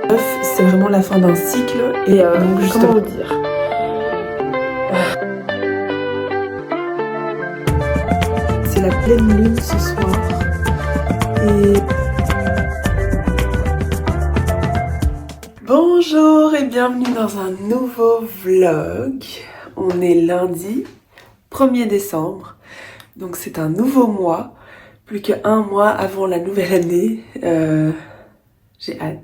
C'est vraiment la fin d'un cycle et donc justement, comment vous dire, c'est la pleine lune ce soir et bonjour et bienvenue dans un nouveau vlog. On est lundi 1er décembre, donc c'est un nouveau mois, plus qu'un mois avant la nouvelle année. J'ai hâte.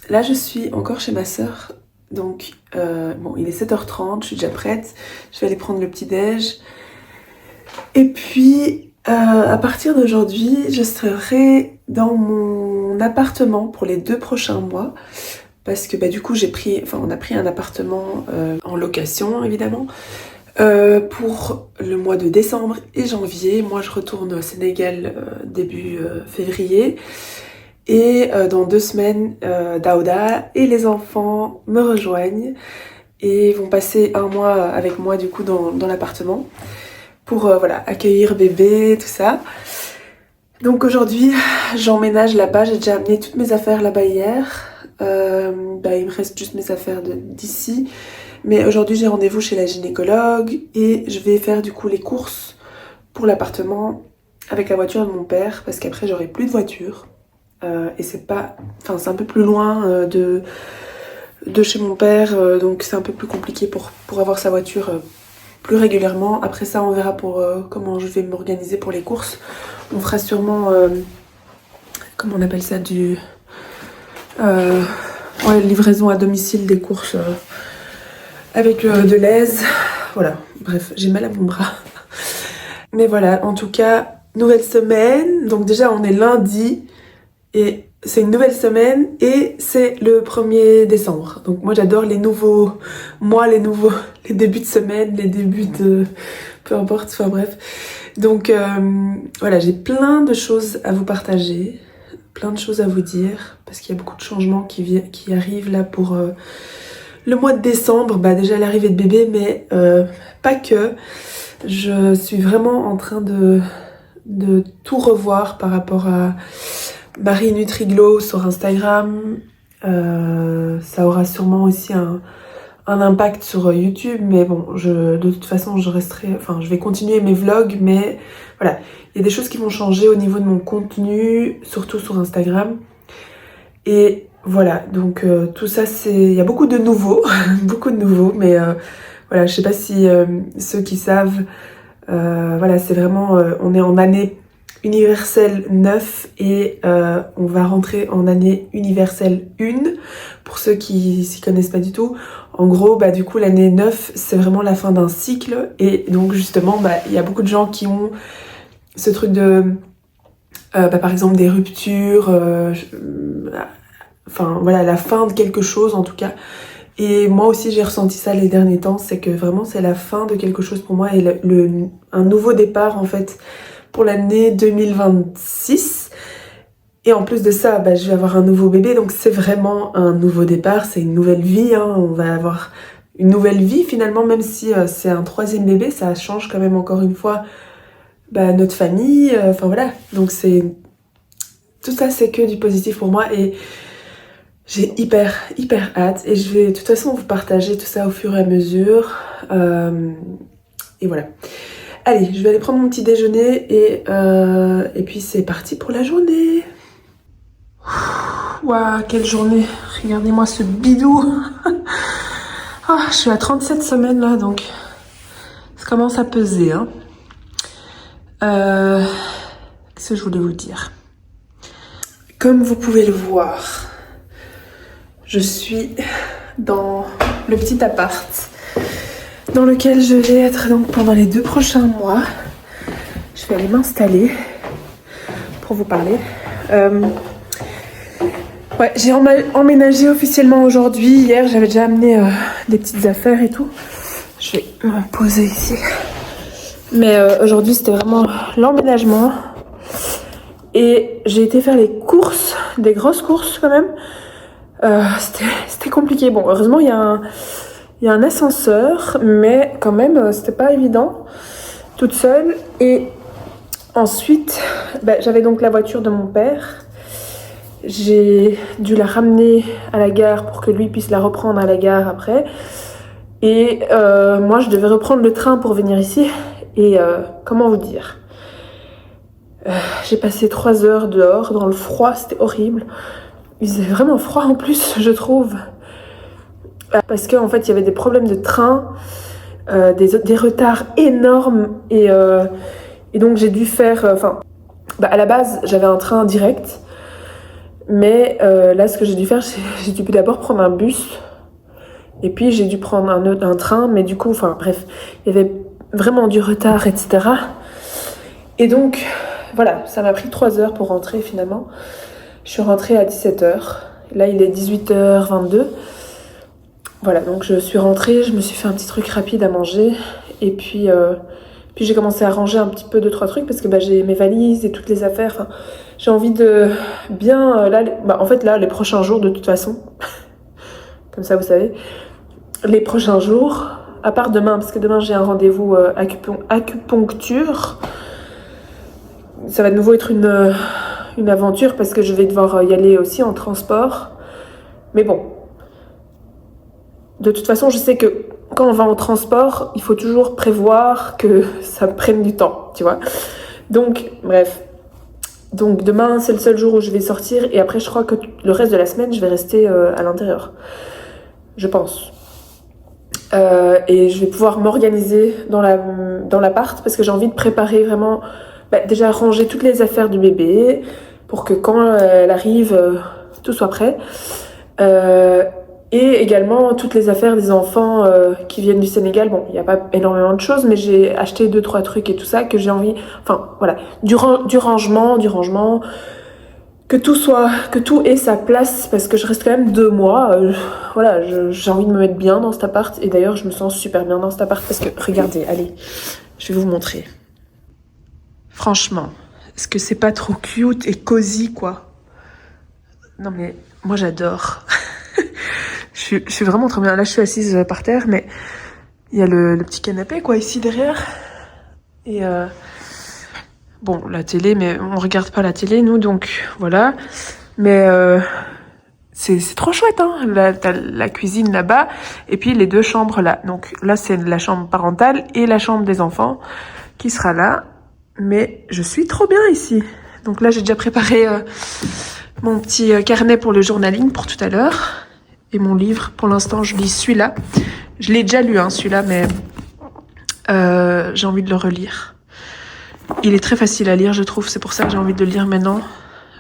Là je suis encore chez ma soeur, donc bon, il est 7h30, je suis déjà prête, je vais aller prendre le petit déj et puis à partir d'aujourd'hui je serai dans mon appartement pour les 2 prochains mois parce que du coup on a pris un appartement en location évidemment pour le mois de décembre et janvier. Moi je retourne au Sénégal début février. Et dans 2 semaines, Daouda et les enfants me rejoignent et vont passer un mois avec moi du coup dans l'appartement pour voilà, accueillir bébé, tout ça. Donc aujourd'hui, j'emménage là-bas, j'ai déjà amené toutes mes affaires là-bas hier. Il me reste juste mes affaires d'ici. Mais aujourd'hui, j'ai rendez-vous chez la gynécologue et je vais faire du coup les courses pour l'appartement avec la voiture de mon père parce qu'après, j'aurai plus de voiture. Et c'est un peu plus loin de chez mon père, donc c'est un peu plus compliqué pour avoir sa voiture plus régulièrement. Après ça, on verra pour comment je vais m'organiser pour les courses. On fera sûrement, comment on appelle ça, livraison à domicile des courses avec de l'aise. Voilà, bref, j'ai mal à mon bras. Mais voilà, en tout cas, nouvelle semaine. Donc déjà, on est lundi. Et c'est une nouvelle semaine et c'est le 1er décembre. Donc moi j'adore les nouveaux mois, les débuts de semaine, les débuts de... peu importe, enfin bref. Donc voilà, j'ai plein de choses à vous partager, plein de choses à vous dire, parce qu'il y a beaucoup de changements qui arrivent là pour le mois de décembre. Déjà l'arrivée de bébé, mais pas que. Je suis vraiment en train de tout revoir par rapport à Marie Nutriglo sur Instagram. Ça aura sûrement aussi un impact sur YouTube, mais bon, de toute façon je vais continuer mes vlogs, mais voilà, il y a des choses qui vont changer au niveau de mon contenu, surtout sur Instagram. Et voilà, donc tout ça, il y a beaucoup de nouveaux, beaucoup de nouveaux, mais voilà, je sais pas si ceux qui savent, voilà, c'est vraiment, on est en année universelle 9 et on va rentrer en année universelle 1 pour ceux qui s'y connaissent pas du tout. En gros, du coup l'année 9 c'est vraiment la fin d'un cycle et donc justement il y a beaucoup de gens qui ont ce truc de par exemple des ruptures, voilà, la fin de quelque chose en tout cas. Et moi aussi j'ai ressenti ça les derniers temps, c'est que vraiment c'est la fin de quelque chose pour moi et un nouveau départ en fait pour l'année 2026. Et en plus de ça, je vais avoir un nouveau bébé, donc c'est vraiment un nouveau départ, c'est une nouvelle vie, hein. On va avoir une nouvelle vie finalement, même si c'est un 3e bébé, ça change quand même encore une fois notre famille, voilà. Donc tout ça c'est que du positif pour moi et j'ai hyper hâte et je vais de toute façon vous partager tout ça au fur et à mesure. Et voilà. Allez, je vais aller prendre mon petit déjeuner et puis c'est parti pour la journée. Waouh, quelle journée. Regardez-moi ce bidou. Je suis à 37 semaines là, donc ça commence à peser. Hein. Qu'est-ce que je voulais vous dire? Comme vous pouvez le voir, je suis dans le petit appart dans lequel je vais être donc pendant les 2 prochains mois. Je vais aller m'installer pour vous parler. J'ai emménagé officiellement aujourd'hui. Hier, j'avais déjà amené des petites affaires et tout. Je vais me poser ici. Mais aujourd'hui, c'était vraiment l'emménagement. Et j'ai été faire les courses, des grosses courses quand même. C'était compliqué. Bon, heureusement, il y a un ascenseur, mais quand même, c'était pas évident, toute seule. Et ensuite, j'avais donc la voiture de mon père. J'ai dû la ramener à la gare pour que lui puisse la reprendre à la gare après. Et moi, je devais reprendre le train pour venir ici. Et comment vous dire, j'ai passé 3 heures dehors dans le froid, c'était horrible. Il faisait vraiment froid en plus, je trouve. Parce qu'en fait, il y avait des problèmes de train, des retards énormes. Et donc, j'ai dû faire... à la base, j'avais un train direct. Mais là, ce que j'ai dû faire, j'ai dû d'abord prendre un bus. Et puis, j'ai dû prendre un train. Mais du coup, bref, il y avait vraiment du retard, etc. Et donc, voilà, ça m'a pris 3 heures pour rentrer finalement. Je suis rentrée à 17h. Là, il est 18h22. Voilà, donc je suis rentrée, je me suis fait un petit truc rapide à manger. Et puis j'ai commencé à ranger un petit peu 2-3 trucs parce que j'ai mes valises et toutes les affaires. Enfin, j'ai envie de bien... en fait, là, les prochains jours, de toute façon, comme ça, vous savez, les prochains jours, à part demain, parce que demain, j'ai un rendez-vous acupuncture. Ça va de nouveau être une aventure parce que je vais devoir y aller aussi en transport. Mais bon, de toute façon, je sais que quand on va en transport, il faut toujours prévoir que ça prenne du temps, tu vois. Donc, bref. Donc demain, c'est le seul jour où je vais sortir et après, je crois que le reste de la semaine, je vais rester à l'intérieur. Je pense. Et je vais pouvoir m'organiser dans l'appart parce que j'ai envie de préparer vraiment... déjà ranger toutes les affaires du bébé pour que quand elle arrive, tout soit prêt. Et également toutes les affaires des enfants qui viennent du Sénégal. Bon, il n'y a pas énormément de choses, mais j'ai acheté 2-3 trucs et tout ça que j'ai envie... Enfin, voilà, du rangement, que tout ait sa place parce que je reste quand même 2 mois. Voilà, j'ai envie de me mettre bien dans cet appart. Et d'ailleurs, je me sens super bien dans cet appart parce que, regardez, allez, je vais vous montrer. Franchement, est-ce que c'est pas trop cute et cosy, quoi? Non mais, moi j'adore. je suis vraiment trop bien. Là, je suis assise par terre, mais il y a le petit canapé, quoi, ici derrière. Et bon, la télé, mais on regarde pas la télé, nous, donc voilà. Mais c'est trop chouette, hein. Là, t'as la cuisine là-bas, et puis les 2 chambres là. Donc là, c'est la chambre parentale et la chambre des enfants qui sera là. Mais je suis trop bien ici. Donc là, j'ai déjà préparé mon petit carnet pour le journaling pour tout à l'heure. Et mon livre, pour l'instant, je lis celui-là. Je l'ai déjà lu, hein, celui-là, mais j'ai envie de le relire. Il est très facile à lire, je trouve. C'est pour ça que j'ai envie de le lire maintenant.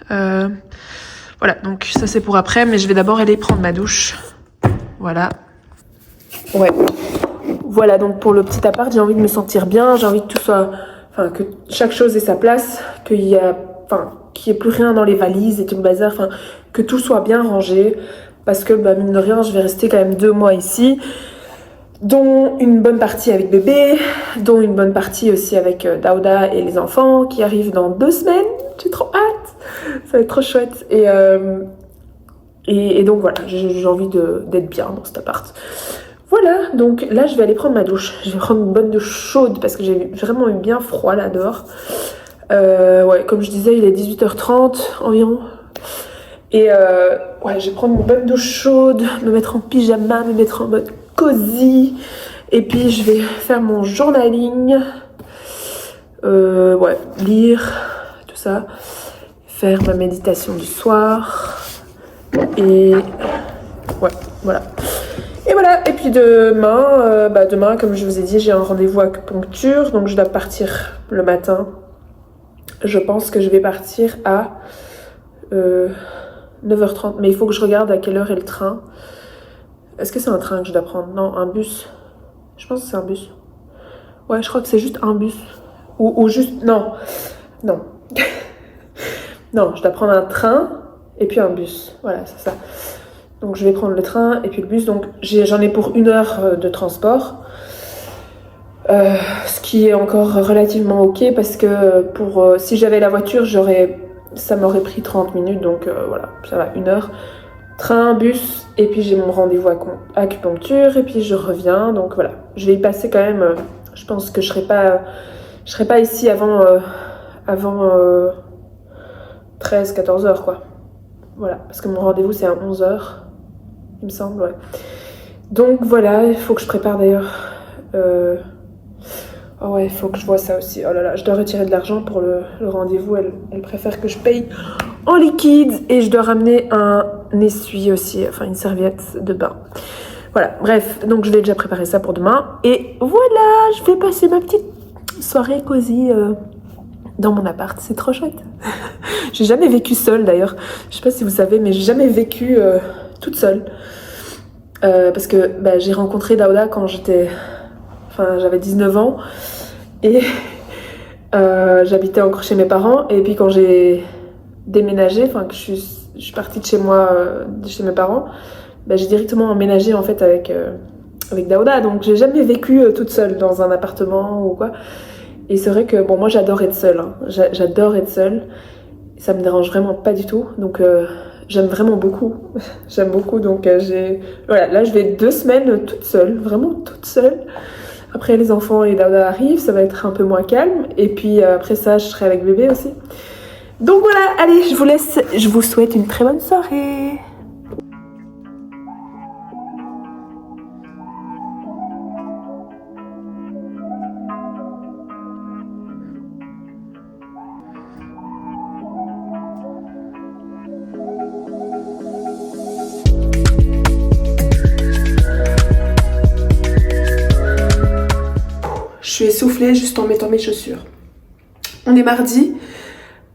Voilà, donc ça c'est pour après. Mais je vais d'abord aller prendre ma douche. Voilà. Ouais. Voilà, donc pour le petit appart, j'ai envie de me sentir bien. J'ai envie que tout soit... Enfin, que chaque chose ait sa place. Qu'il y ait plus rien dans les valises et tout le bazar. Enfin, que tout soit bien rangé. Parce que, mine de rien, je vais rester quand même 2 mois ici. Dont une bonne partie avec bébé, dont une bonne partie aussi avec Daouda et les enfants qui arrivent dans 2 semaines. J'ai trop hâte, ça va être trop chouette. Et donc voilà, j'ai envie d'être bien dans cet appart. Voilà, donc là je vais aller prendre ma douche. Je vais prendre une bonne douche chaude parce que j'ai vraiment eu bien froid là dehors. Ouais, comme je disais, il est 18h30 environ. Et ouais, je vais prendre une bonne douche chaude, me mettre en pyjama, me mettre en mode cosy. Et puis je vais faire mon journaling. Ouais, lire, tout ça. Faire ma méditation du soir. Et ouais, voilà. Et voilà, et puis demain, comme je vous ai dit, j'ai un rendez-vous à acupuncture. Donc je dois partir le matin. Je pense que je vais partir à 9h30. Mais il faut que je regarde à quelle heure est le train. Est-ce que c'est un train que je dois prendre? Non, un bus. Je pense que c'est un bus. Ouais, je crois que c'est juste un bus. Ou juste... Non. Non. Non, je dois prendre un train et puis un bus. Voilà, c'est ça. Donc je vais prendre le train et puis le bus. Donc j'en ai pour 1 heure de transport. Ce qui est encore relativement ok parce que si j'avais la voiture, ça m'aurait pris 30 minutes. Donc voilà, ça va, 1 heure. Train, bus, et puis j'ai mon rendez-vous à acupuncture, et puis je reviens. Donc voilà, je vais y passer quand même. Je pense que je serai pas ici avant 13-14 heures, quoi. Voilà, parce que mon rendez-vous c'est à 11h, il me semble, ouais. Donc voilà, il faut que je prépare d'ailleurs. Oh ouais, il faut que je vois ça aussi. Oh là là, je dois retirer de l'argent pour le rendez-vous. Elle préfère que je paye en liquide. Et je dois ramener un essuie aussi, enfin une serviette de bain. Voilà, bref, donc je vais déjà préparer ça pour demain. Et voilà, je vais passer ma petite soirée cosy dans mon appart. C'est trop chouette. J'ai jamais vécu seule d'ailleurs. Je sais pas si vous savez, mais j'ai jamais vécu toute seule. Parce que j'ai rencontré Daouda quand j'avais 19 ans. Et j'habitais encore chez mes parents. Et puis quand j'ai déménagé, que je suis partie de chez moi, de chez mes parents, j'ai directement emménagé en fait avec Daouda. Donc j'ai jamais vécu toute seule dans un appartement ou quoi. Et c'est vrai que moi j'adore être seule. Hein. J'adore être seule. Ça me dérange vraiment pas du tout. Donc j'aime vraiment beaucoup. J'aime beaucoup. Donc voilà, là je vais 2 semaines toute seule, vraiment toute seule. Après les enfants et Daouda arrivent, ça va être un peu moins calme. Et puis après ça, je serai avec bébé aussi. Donc voilà, allez, je vous laisse. Je vous souhaite une très bonne soirée. Je suis essoufflée juste en mettant mes chaussures. On est mardi.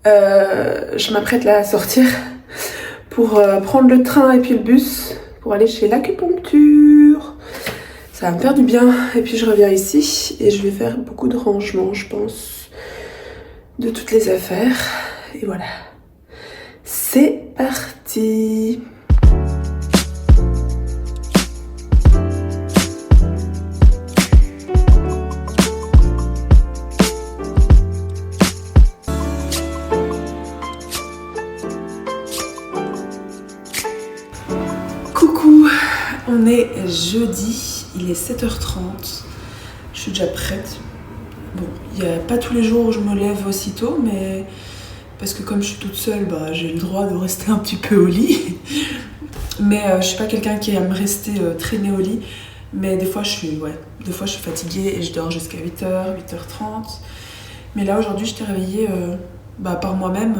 Je m'apprête là à sortir pour prendre le train et puis le bus pour aller chez l'acupuncture. Ça va me faire du bien. Et puis je reviens ici et je vais faire beaucoup de rangement, je pense, de toutes les affaires. Et voilà. C'est parti. On est jeudi, il est 7h30, je suis déjà prête. Bon, il n'y a pas tous les jours où je me lève aussitôt, mais parce que comme je suis toute seule, j'ai le droit de rester un petit peu au lit. Mais je suis pas quelqu'un qui aime rester traîner au lit, mais des fois je suis fatiguée et je dors jusqu'à 8h, 8h30. Mais là aujourd'hui je t'ai réveillée par moi-même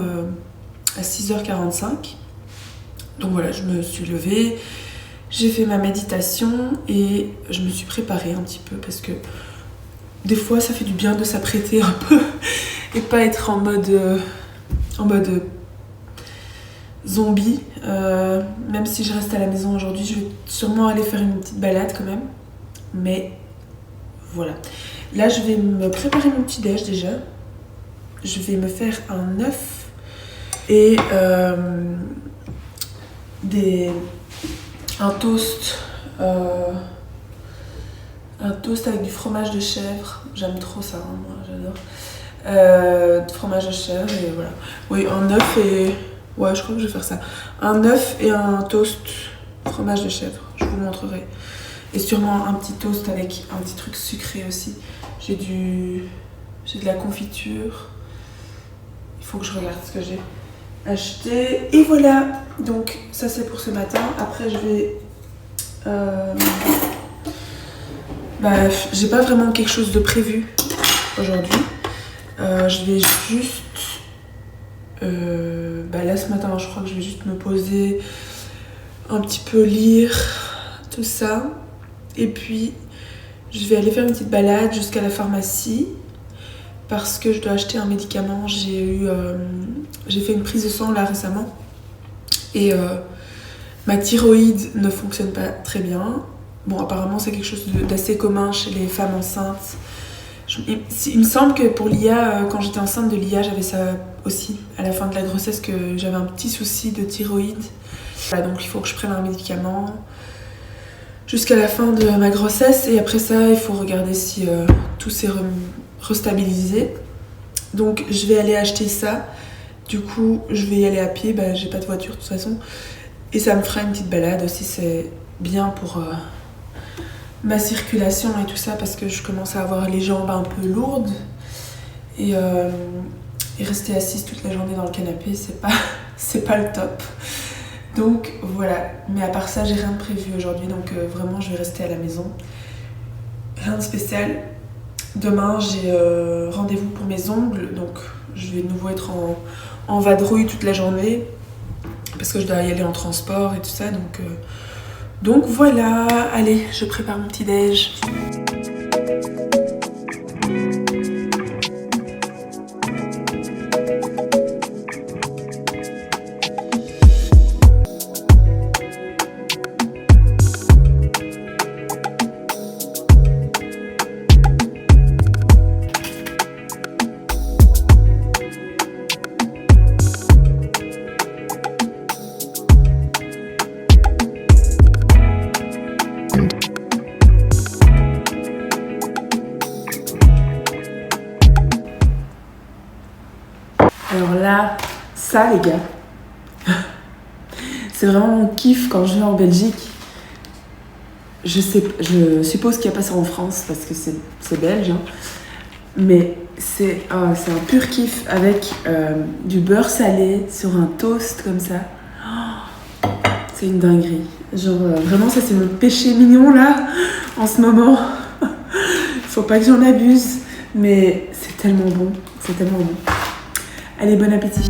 à 6h45. Donc voilà, je me suis levée. J'ai fait ma méditation et je me suis préparée un petit peu parce que des fois ça fait du bien de s'apprêter un peu et pas être en mode zombie. Même si je reste à la maison aujourd'hui, je vais sûrement aller faire une petite balade quand même. Mais voilà. Là je vais me préparer mon petit déj déjà. Je vais me faire un œuf et un toast avec du fromage de chèvre. J'aime trop ça, hein, moi j'adore. Du fromage de chèvre et voilà. Oui, un œuf et... Ouais, je crois que je vais faire ça. Un œuf et un toast fromage de chèvre. Je vous montrerai. Et sûrement un petit toast avec un petit truc sucré aussi. J'ai de la confiture. Il faut que je regarde ce que j'ai acheté. Et voilà. Donc ça c'est pour ce matin. Après je vais... j'ai pas vraiment quelque chose de prévu aujourd'hui. Je vais juste... là ce matin je crois que je vais juste me poser, un petit peu lire, tout ça. Et puis je vais aller faire une petite balade jusqu'à la pharmacie parce que je dois acheter un médicament. J'ai fait une prise de sang là récemment et ma thyroïde ne fonctionne pas très bien. Bon, apparemment c'est quelque chose d'assez commun chez les femmes enceintes. Il me semble que pour l'IA, quand j'étais enceinte de l'IA, j'avais ça aussi à la fin de la grossesse, que j'avais un petit souci de thyroïde. Voilà, donc il faut que je prenne un médicament jusqu'à la fin de ma grossesse et après ça il faut regarder si tout s'est restabilisé. Donc je vais aller acheter ça. Du coup je vais y aller à pied, j'ai pas de voiture de toute façon. Et ça me fera une petite balade aussi, c'est bien pour ma circulation et tout ça parce que je commence à avoir les jambes un peu lourdes. Et rester assise toute la journée dans le canapé, c'est pas le top. Donc voilà, mais à part ça j'ai rien de prévu aujourd'hui, donc vraiment je vais rester à la maison. Rien de spécial. Demain j'ai rendez-vous pour mes ongles, donc je vais de nouveau être en vadrouille toute la journée parce que je dois y aller en transport et tout ça, donc voilà. Allez, je prépare mon petit déj. Alors là, ça les gars, c'est vraiment mon kiff quand je vais en Belgique. Je suppose qu'il n'y a pas ça en France parce que c'est belge, hein. Mais c'est un pur kiff avec du beurre salé sur un toast comme ça. Oh, c'est une dinguerie. Genre vraiment ça c'est mon péché mignon là en ce moment. Faut pas que j'en abuse, mais c'est tellement bon, c'est tellement bon. Allez, bon appétit.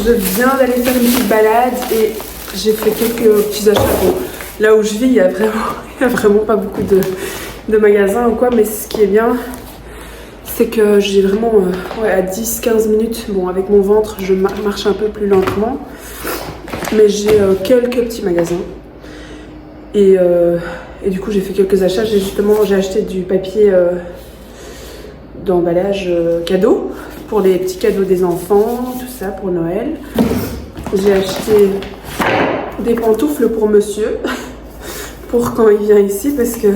Je viens d'aller faire une petite balade et j'ai fait quelques petits achats. Bon, là où je vis, il y a vraiment pas beaucoup de magasins ou quoi, mais ce qui est bien, c'est que j'ai vraiment à 10-15 minutes, bon avec mon ventre je marche un peu plus lentement, mais j'ai quelques petits magasins et du coup j'ai fait quelques achats. J'ai acheté du papier d'emballage cadeau pour les petits cadeaux des enfants, tout ça pour Noël. J'ai acheté des pantoufles pour monsieur pour quand il vient ici parce que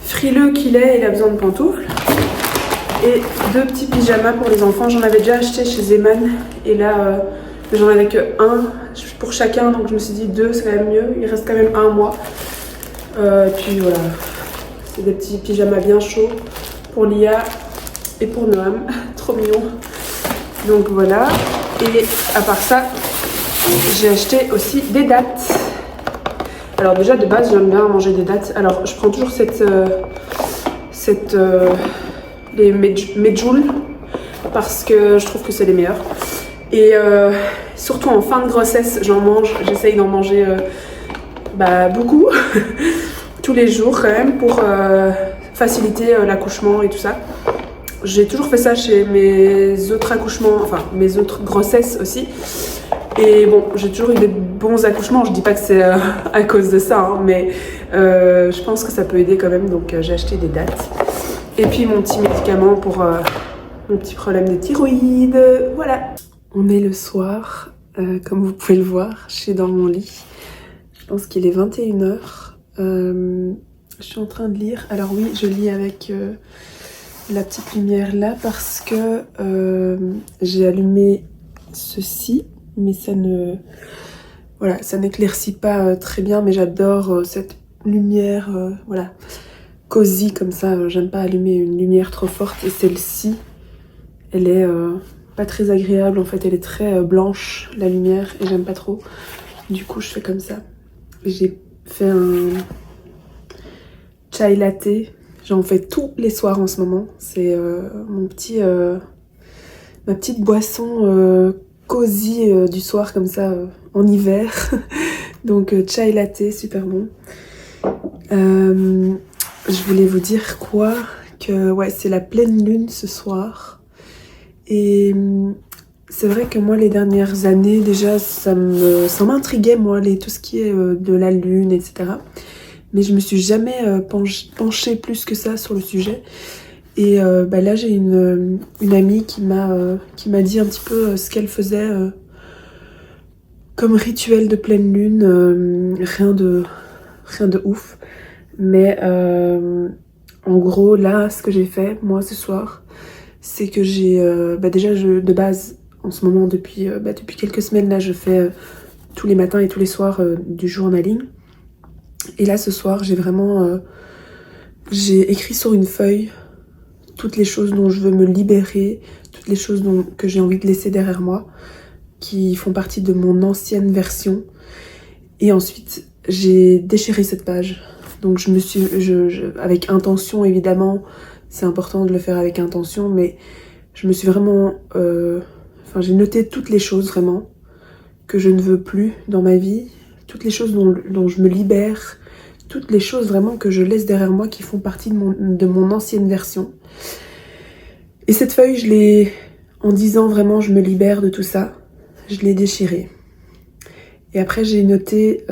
frileux qu'il est, il a besoin de pantoufles. Et 2 petits pyjamas pour les enfants. J'en avais déjà acheté chez Zeman et là j'en avais que 1 pour chacun, donc je me suis dit 2 c'est quand même mieux. Il reste quand même 1 mois. Puis voilà, c'est des petits pyjamas bien chauds pour Lia et pour Noam. Trop mignon. Donc voilà. Et à part ça, j'ai acheté aussi des dattes. Alors déjà de base j'aime bien manger des dattes. Alors je prends toujours les medjool parce que je trouve que c'est les meilleurs. Et surtout en fin de grossesse, j'essaye d'en manger beaucoup, tous les jours quand même pour faciliter l'accouchement et tout ça. J'ai toujours fait ça chez mes autres accouchements, enfin mes autres grossesses aussi. Et bon, j'ai toujours eu des bons accouchements, je dis pas que c'est à cause de ça, hein, mais je pense que ça peut aider quand même, donc j'ai acheté des dattes. Et puis mon petit médicament pour mon petit problème de thyroïde, voilà. On est le soir, comme vous pouvez le voir, je suis dans mon lit. Je pense qu'il est 21 h. Je suis en train de lire. Alors oui, je lis avec la petite lumière là parce que j'ai allumé ceci, mais ça n'éclaircit pas très bien, mais j'adore cette lumière, voilà, cosy comme ça. J'aime pas allumer une lumière trop forte et celle-ci, elle est pas très agréable en fait, elle est très blanche la lumière et j'aime pas trop. Du coup je fais comme ça. J'ai fait un chai latte, j'en fais tous les soirs en ce moment. C'est ma petite boisson cosy du soir comme ça en hiver. Donc chai latte, super bon. Je voulais vous dire quoi, que ouais, c'est la pleine lune ce soir. Et c'est vrai que moi les dernières années déjà ça m'intriguait moi tout ce qui est de la lune, etc. Mais je me suis jamais penchée plus que ça sur le sujet. Et là j'ai une amie qui m'a dit un petit peu ce qu'elle faisait comme rituel de pleine lune. Rien de ouf. Mais en gros là ce que j'ai fait moi ce soir, c'est que j'ai déjà de base en ce moment depuis quelques semaines là je fais tous les matins et tous les soirs du journaling. Et là ce soir j'ai écrit sur une feuille toutes les choses dont je veux me libérer, toutes les choses que j'ai envie de laisser derrière moi, qui font partie de mon ancienne version. Et ensuite, j'ai déchiré cette page. Donc avec intention évidemment, c'est important de le faire avec intention, mais je me suis vraiment... j'ai noté toutes les choses vraiment que je ne veux plus dans ma vie, toutes les choses dont je me libère, toutes les choses vraiment que je laisse derrière moi qui font partie de mon ancienne version. Et cette feuille, en disant vraiment je me libère de tout ça, je l'ai déchirée. Et après j'ai noté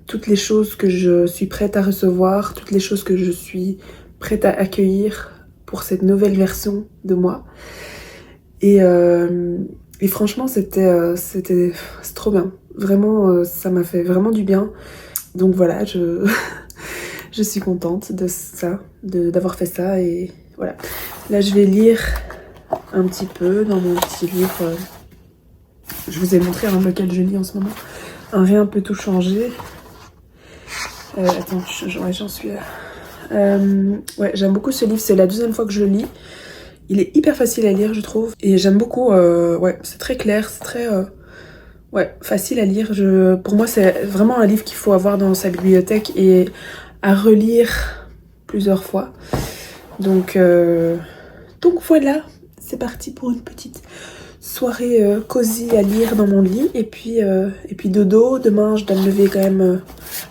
toutes les choses que je suis prête à recevoir, toutes les choses que je suis prête à accueillir pour cette nouvelle version de moi. Et franchement c'est trop bien. Vraiment ça m'a fait vraiment du bien. Donc voilà, je suis contente de ça, d'avoir fait ça. Et voilà. Là je vais lire un petit peu dans mon petit livre. Je vous ai montré lequel je lis en ce moment. Un Rien peut tout changer. Attends, j'en suis là. Ouais, j'aime beaucoup ce livre, c'est la deuxième fois que je le lis. Il est hyper facile à lire, je trouve. Et j'aime beaucoup, ouais, c'est très clair, c'est très facile à lire. Pour moi, c'est vraiment un livre qu'il faut avoir dans sa bibliothèque et à relire plusieurs fois. Donc voilà, c'est parti pour une petite soirée cosy à lire dans mon lit. Et puis dodo, demain je dois me lever quand même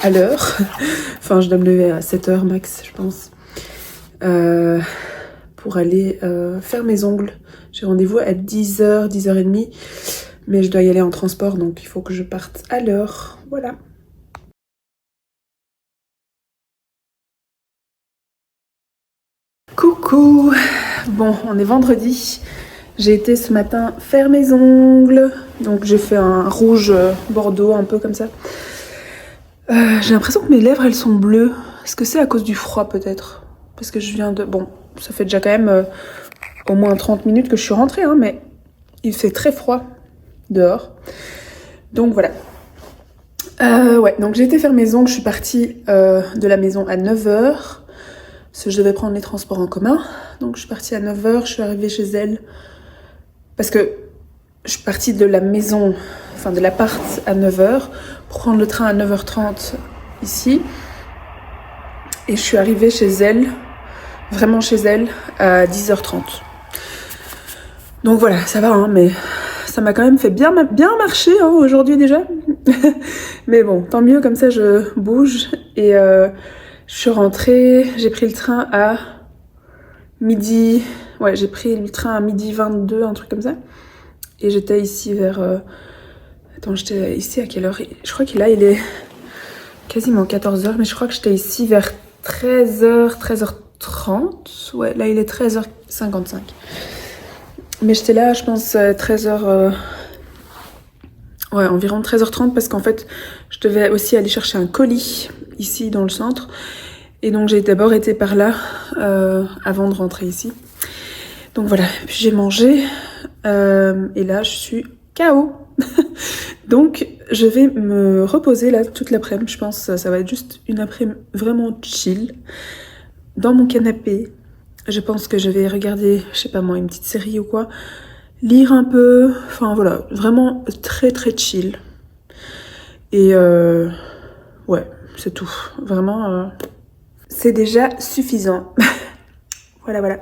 à l'heure. Enfin, je dois me lever à 7h max, je pense. Pour aller faire mes ongles. J'ai rendez-vous à 10h, 10h30. Mais je dois y aller en transport, donc il faut que je parte à l'heure. Voilà. Coucou! Bon, on est vendredi. J'ai été ce matin faire mes ongles. Donc j'ai fait un rouge bordeaux, un peu comme ça. J'ai l'impression que mes lèvres, elles sont bleues. Est-ce que c'est à cause du froid peut-être? Parce que je viens de... Bon, ça fait déjà quand même au moins 30 minutes que je suis rentrée, hein, mais il fait très froid dehors. Donc voilà. Ouais, donc j'ai été faire mes ongles. Je suis partie de la maison à 9h. Parce que je devais prendre les transports en commun. Donc je suis partie à 9h. Je suis arrivée chez elle. Parce que je suis partie de la maison, enfin de l'appart à 9h. Pour prendre le train à 9h30 ici. Et je suis arrivée chez elle, vraiment chez elle, à 10h30. Donc voilà, ça va, hein, mais ça m'a quand même fait bien marcher hein, aujourd'hui déjà. Mais bon, tant mieux, comme ça je bouge. Et je suis rentrée, j'ai pris le train à midi... Ouais, j'ai pris le train à midi 22, un truc comme ça. Et j'étais ici vers... Attends, j'étais ici à quelle heure? Je crois qu'il est quasiment 14h, mais je crois que j'étais ici vers 13h, 13h30. Ouais, là il est 13h55. Mais j'étais là, je pense, 13h... Ouais, environ 13h30, parce qu'en fait, je devais aussi aller chercher un colis, ici, dans le centre. Et donc, j'ai d'abord été par là, avant de rentrer ici. Donc voilà, puis j'ai mangé. Et là, je suis KO. Donc, je vais me reposer là toute l'après-midi. Je pense que ça va être juste une après-midi vraiment chill. Dans mon canapé. Je pense que je vais regarder, je sais pas moi, une petite série ou quoi. Lire un peu. Enfin voilà, vraiment très très chill. Et ouais, c'est tout. Vraiment, c'est déjà suffisant. Voilà, voilà.